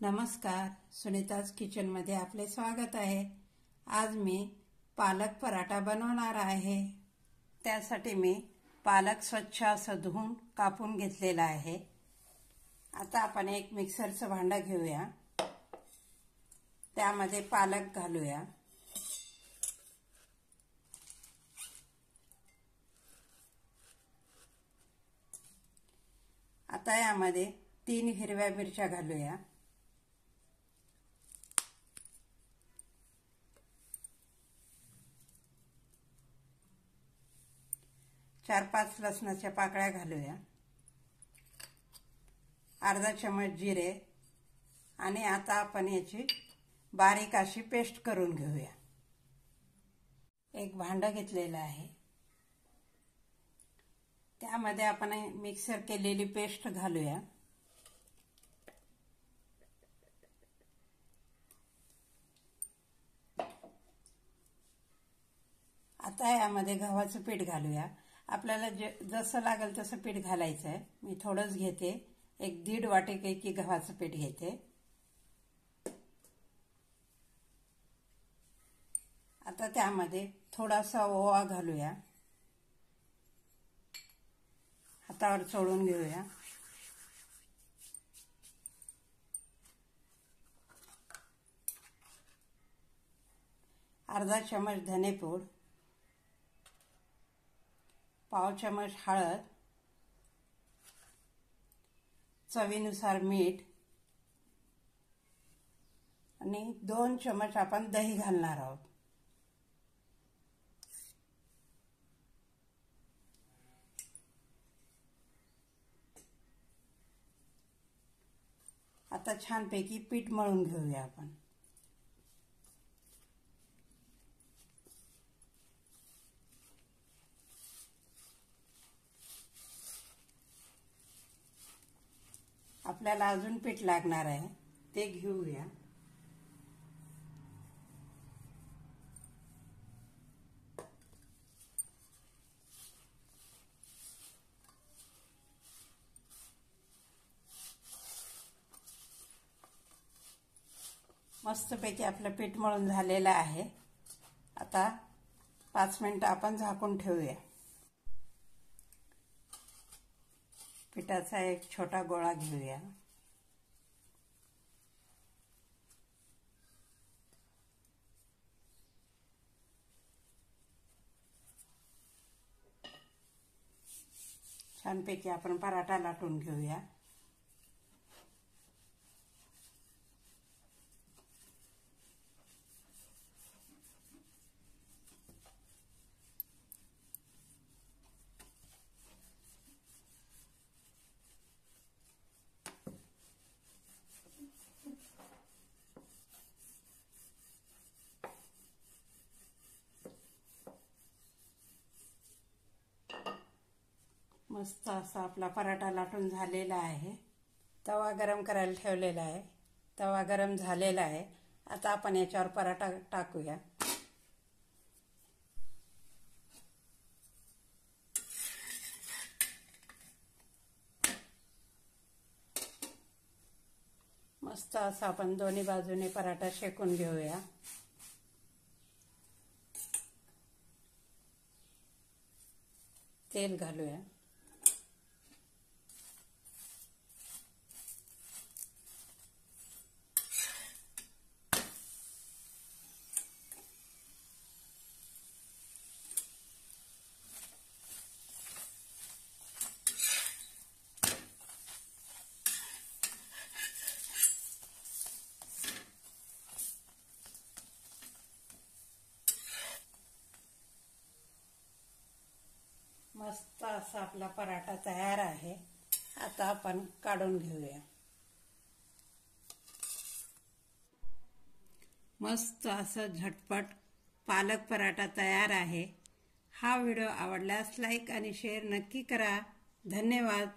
नमस्कार, सुनीताज किचनमध्ये आपले स्वागत आहे। आज मी पालक पराठा बनवणार आहे। त्यासाठी मी पालक स्वच्छ असं धुवून कापून घेतलेला आहे। आता आपण एक मिक्सरचं भांडं घेऊया, त्यामध्ये पालक घालूया। आता यामध्ये 3 हिरव्या मिरच्या घालूया। 4-5 लसणाच्या पाकळ्या घालूया। अर्धा चमच जिरे आणि आता आपण याची बारीक अशी पेस्ट करून घेऊया। एक भांडं घेतलेलं आहे, त्यामध्ये आपण मिक्सर केलेली पेस्ट घालूया। आता यामध्ये गव्हाचं पीठ घालूया। आपल्याला जसं लागेल तसं पीठ घालायचं आहे। मी थोडंच घेते, 1-1.5 वाटी गव्हाचं पीठ घेते। आता त्यामध्ये थोडासा ओवा घालूया, हातावर चोळून घेऊया। अर्धा चमच धनेपूड, पाव चमच हळद, चवीनुसार मीठ आणि 2 चमच आपण दही घालणार आहोत। आता छानपैकी पीठ मळून घेऊया आपण। आपल्याला अजून पीठ लागणार आहे, ते घेऊया। मस्तपैकी आपलं पीठ मळून झालेलं आहे। आता 5 मिनिटं आपण झाकून ठेवूया। पिठाचा एक छोटा गोळा घेऊया। छानपैकी आपण पराठा लाटून घेऊया। मस्त असा आपला पराठा लाटून झालेला आहे। तवा गरम करायला ठेवलेला आहे, तवा गरम झालेला आहे। आता आपण याच्यावर पराठा टाकूया। मस्त असा आपण दोन्ही बाजूने पराठा शेकून घेऊया। तेल घालूया। मस्त असा आपला पराठा तयार आहे। आता आपण काढून घेऊया। मस्त असं झटपट पालक पराठा तयार आहे। हा व्हिडिओ आवडल्यास लाईक आणि शेअर नक्की करा। धन्यवाद।